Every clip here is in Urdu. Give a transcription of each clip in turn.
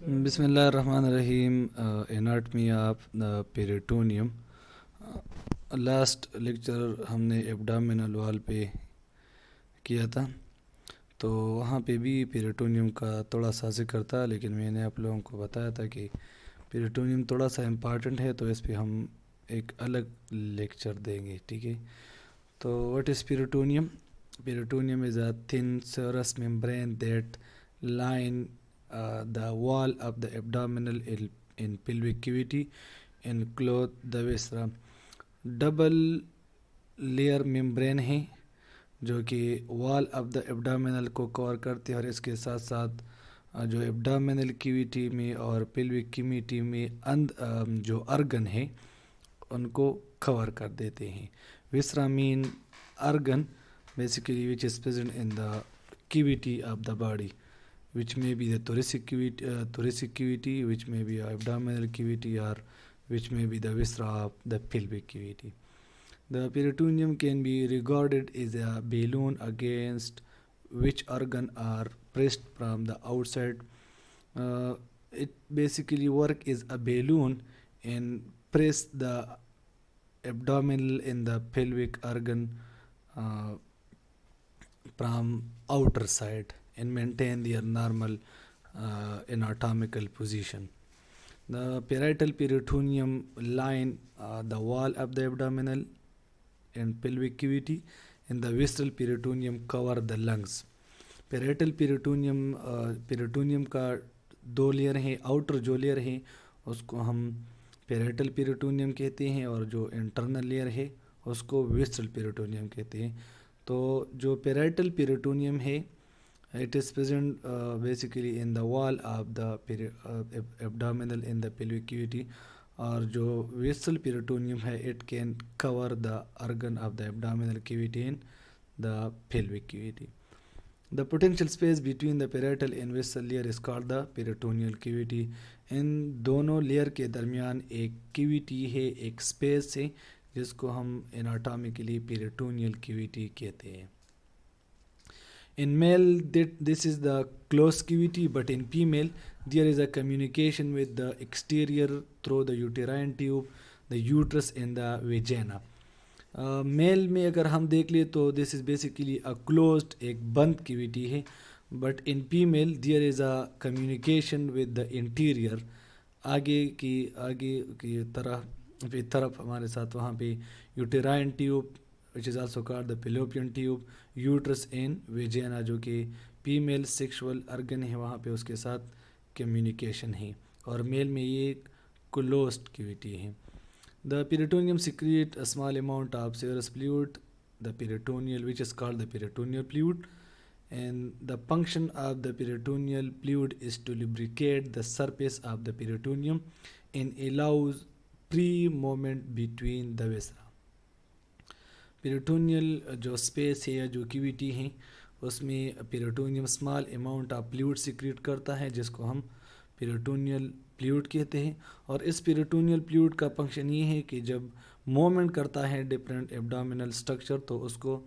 بسم اللہ الرحمن الرحیم. Anatomy of peritoneum. Last lecture ہم نے ایبڈامینل وال پہ کیا تھا، تو وہاں پہ بھی پیریٹونیم کا تھوڑا سا ذکر تھا، لیکن میں نے آپ لوگوں کو بتایا تھا کہ پیریٹونیم تھوڑا سا امپارٹنٹ ہے، تو اس پہ ہم ایک الگ لیکچر دیں گے. ٹھیک ہے، تو what is peritoneum? Peritoneum is a thin serous membrane that line the wall of the abdominal in pelvic cavity and clothe the viscera. Double layer membrane ہے جو کہ وال آف دا ایبڈامینل کو کور کرتے ہیں، اور اس کے ساتھ ساتھ جو ایبڈامینل کیویٹی میں اور پیلوک کیویٹی میں جو ارگن ہے ان کو کور کر دیتے ہیں. وسرا مین organ basically which is present in the cavity of the body, which may be the thoracic cavity, which may be abdominal cavity, or which may be the viscera of the pelvic cavity. The peritoneum can be regarded as a balloon against which organ are pressed from the outside. It basically work as a balloon and press the abdominal and the pelvic organ from outer side and maintain their normal anatomical position. The parietal peritoneum line the wall of the abdominal and pelvic cavity, and the visceral peritoneum cover the lungs. Parietal peritoneum کا دو لیئر ہیں. آؤٹر جو لیئر ہے اس کو ہم پیریٹل پیریٹونیم کہتے ہیں، اور جو انٹرنل لیئر ہے اس کو وسرل پیریٹونیم کہتے ہیں. تو جو پیریٹل پیریٹونیم ہے it is present basically in the wall of the abdominal in the pelvic cavity, اور جو وسرل پیریٹونیم ہے it can cover the organ of the abdominal cavity in the pelvic cavity. The potential space between the parietal and visceral layer is called the peritoneal cavity. ان دونوں لیئر کے درمیان ایک کیویٹی ہے، ایک سپیس ہے جس کو ہم اناٹامیکلی پیریٹونیل کیویٹی کہتے ہیں. In male this is the closed cavity, but in female there is a communication with the exterior through the uterine tube, the uterus and the vagina. میل میں اگر ہم دیکھ لیں تو دس از بیسیکلی اے کلوزڈ، ایک بند کیویٹی ہے، but in female there is a communication with the interior. آگے کی طرف ہمارے ساتھ وہاں پہ uterine tube which is also called the fallopian tube, uterus and vagina جو کہ فیمیل سیکشول ارگن ہے، وہاں پہ اس کے ساتھ کمیونیکیشن ہے، اور میل میں یہ ایک کلوزڈ کیویٹی ہے. The peritoneum secrete a small amount of serous fluid, the peritoneal, which is called the peritoneal fluid, and the function of the peritoneal fluid is to lubricate the surface of the peritoneum and allows free movement between the viscera. Peritoneal جو اسپیس ہے یا جو کیویٹی ہیں اس میں peritoneum small amount of fluid secrete کرتا ہے جس کو ہم پیریٹونیل فلوئڈ کہتے ہیں. اور اس پیریٹونیل فلوئڈ کا فنکشن یہ ہے کہ جب موومنٹ کرتا ہے ڈفرینٹ ایبڈامینل اسٹرکچر تو اس کو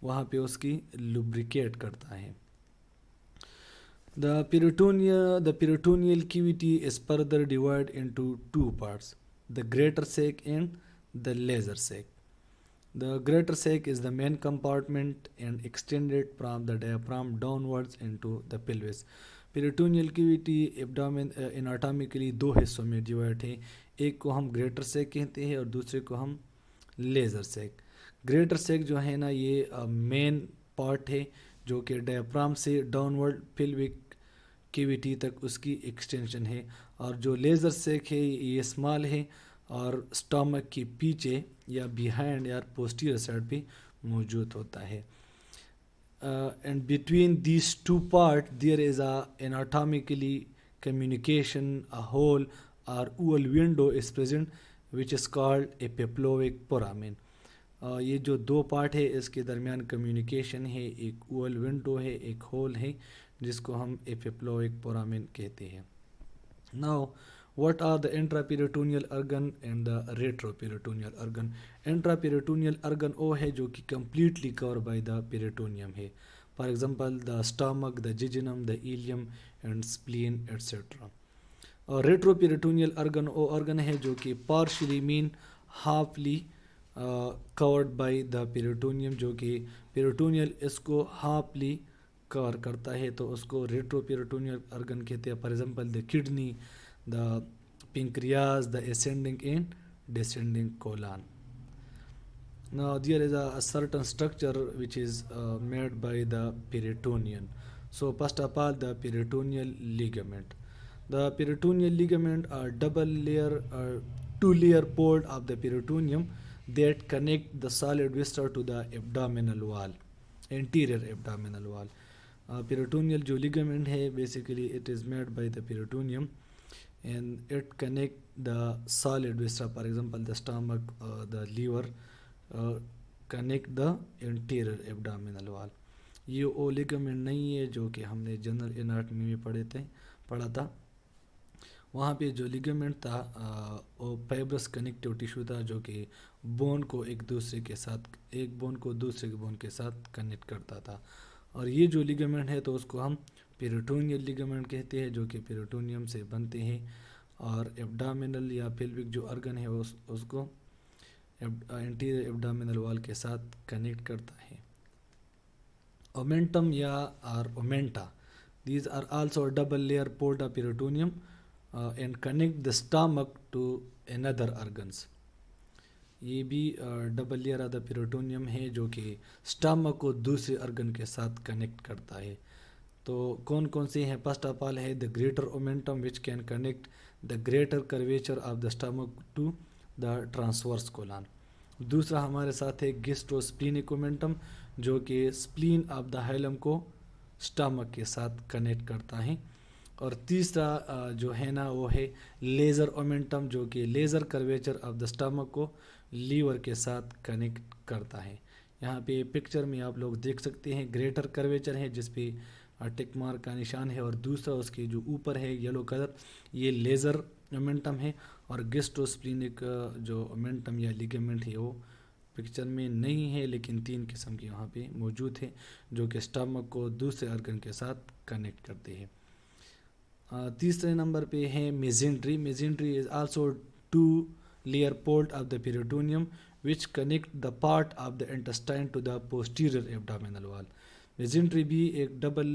وہاں پہ اس کی لوبریکیٹ کرتا ہے. The peritoneal cavity is further divided into two parts, the greater sac and the lesser sac. The greater sac is the main compartment and extended from the diaphragm downwards into the pelvis. Peritoneal cavity abdomen anatomically دو حصوں میں ڈیوائڈ ہے، ایک کو ہم گریٹر سیک کہتے ہیں اور دوسرے کو ہم لیزر سیک. گریٹر سیک جو ہے نا یہ مین پارٹ ہے جو کہ ڈایافرام سے ڈاؤنورڈ پیلوک کیویٹی تک اس کی ایکسٹینشن ہے، اور جو لیزر سیک ہے یہ اسمال ہے اور اسٹامک کے پیچھے یا بیہائنڈ یا پوسٹیریئر سائڈ پہ موجود ہوتا ہے. And between these two parts there is a anatomically communication, a hole or oval window is present which is called a papillary foramen. یہ جو دو پارٹ ہے اس کے درمیان کمیونیکیشن ہے، ایک اوول ونڈو ہے، ایک ہول ہے جس کو ہم ایپیپلوئک فورامن کہتے ہیں. Now what are the intraperitoneal organ and the retroperitoneal organ? Intraperitoneal organ وہ ہے جو کہ completely covered by the peritoneum ہے. For example the stomach, the jejunum, the ileum and spleen etc. اور ریٹرو پیریٹونیل ارگن وہ ارگن ہے جو کہ partially main ہافلی covered by the پیریٹونیم، جو کہ پیریٹونیل اس کو ہافلی کور کرتا ہے، تو اس کو ریٹرو پیریٹونیل ارگن کہتے ہیں. For example the kidney, the pancreas, the ascending and descending colon. Now there is a certain structure which is made by the peritoneum. So first of all, the peritoneal ligament. The peritoneal ligament are double layer or two layer port of the peritoneum that connect the solid viscera to the abdominal wall, anterior abdominal wall. Peritoneal جو ligament ہے basically it is made by the peritoneum and it connect the solid viscera, for example the stomach, the liver, connect the anterior abdominal wall. یہ وہ ligament نہیں ہے جو کہ ہم نے جنرل اناٹمی میں پڑھا تھا. وہاں پہ جو ligament تھا وہ فائبرس کنیکٹیو ٹیشو تھا جو کہ بون کو ایک بون کو دوسرے بون کے ساتھ کنیکٹ کرتا تھا. اور یہ جو ligament ہے تو اس کو ہم پیریٹونیل ligament کہتے ہیں، جو کہ پیریٹونیم سے بنتے ہیں. اور ایبڈامنل یا پیلوک جو ارگن ہے اس کو انٹیریئر ایبڈامنل وال کے ساتھ کنیکٹ کرتا ہے. اومنٹم یا omenta, these are also double layer port of peritoneum and connect the stomach to اندر ارگنس. یہ بھی double layer of the peritoneum ہے جو کہ اسٹامک کو دوسرے ارگن کے ساتھ کنیکٹ کرتا ہے. تو کون کون سے ہیں؟ فرسٹ آف آل ہے the greater omentum which can connect the greater curvature of the stomach to the transverse colon. دوسرا ہمارے ساتھ ہے گیسٹروسپلینک اومنٹم جو کہ سپلین آف دا ہائلم کو اسٹامک کے ساتھ کنیکٹ کرتا ہے. اور تیسرا جو ہے نا وہ ہے لیزر اومنٹم جو کہ laser curvature of the stomach کو لیور کے ساتھ کنیکٹ کرتا ہے. یہاں پہ پکچر میں آپ لوگ دیکھ سکتے ہیں گریٹر کرویچر ہے جس پہ ٹک مارک کا نشان ہے، اور دوسرا اس کے جو اوپر ہے یلو کلر یہ لیزر اومنٹم ہے. اور گیسٹروسپلینک جو اومنٹم یا لیگمنٹ ہے وہ پکچر میں نہیں ہے لیکن 3 قسم کے وہاں پہ موجود ہے جو کہ اسٹامک کو دوسرے ارگن کے ساتھ کنیکٹ کرتے ہیں. تیسرے نمبر پہ ہے میزنٹری. میزنٹری is also 2 layer port of the peritoneum which connect the part of the intestine to the posterior abdominal wall. میزنٹری بھی ایک ڈبل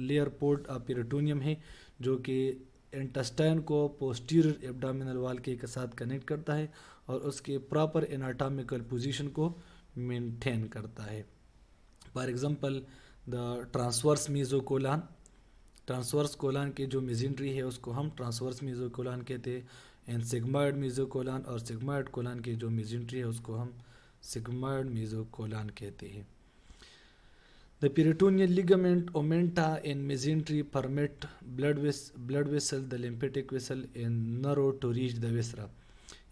لیئر پورٹ آف پیریٹونیم ہے جو کہ انٹسٹائن کو پوسٹیریئر ایبڈامنل وال کے ساتھ کنیکٹ کرتا ہے اور اس کے پراپر اناٹامیکل پوزیشن کو مینٹین کرتا ہے. For example the transverse mesocolon. Transverse colon کے جو میزنٹری ہے اس کو ہم ٹرانسورس میزوکولان کہتے ہیں. اینڈ سگمائڈ میزوکولان اور سگمائڈ کولان کی جو میزنٹری ہے اس کو ہم سگمائڈ میزوکولان کہتے ہیں. The peritoneal ligament, omenta and mesentery permit blood vessel, the lymphatic vessel and narrow to reach the viscera.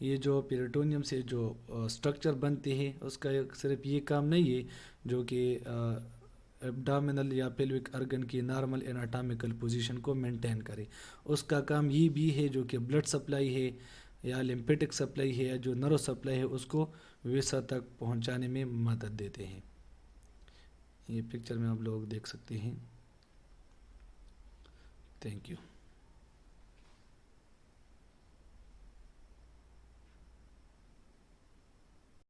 یہ جو پیریٹونیم سے جو اسٹرکچر بنتے ہیں اس کا صرف یہ کام نہیں ہے جو کہ ایبڈامنل یا پیلوک ارگن کی نارمل اناٹامیکل پوزیشن کو مینٹین کرے، اس کا کام یہ بھی ہے جو کہ بلڈ سپلائی ہے یا لمپیٹک سپلائی ہے یا جو نرو سپلائی ہے اس کو ویسا تک پہنچانے میں مدد دیتے ہیں. یہ پکچر میں آپ لوگ دیکھ سکتے ہیں. Thank you.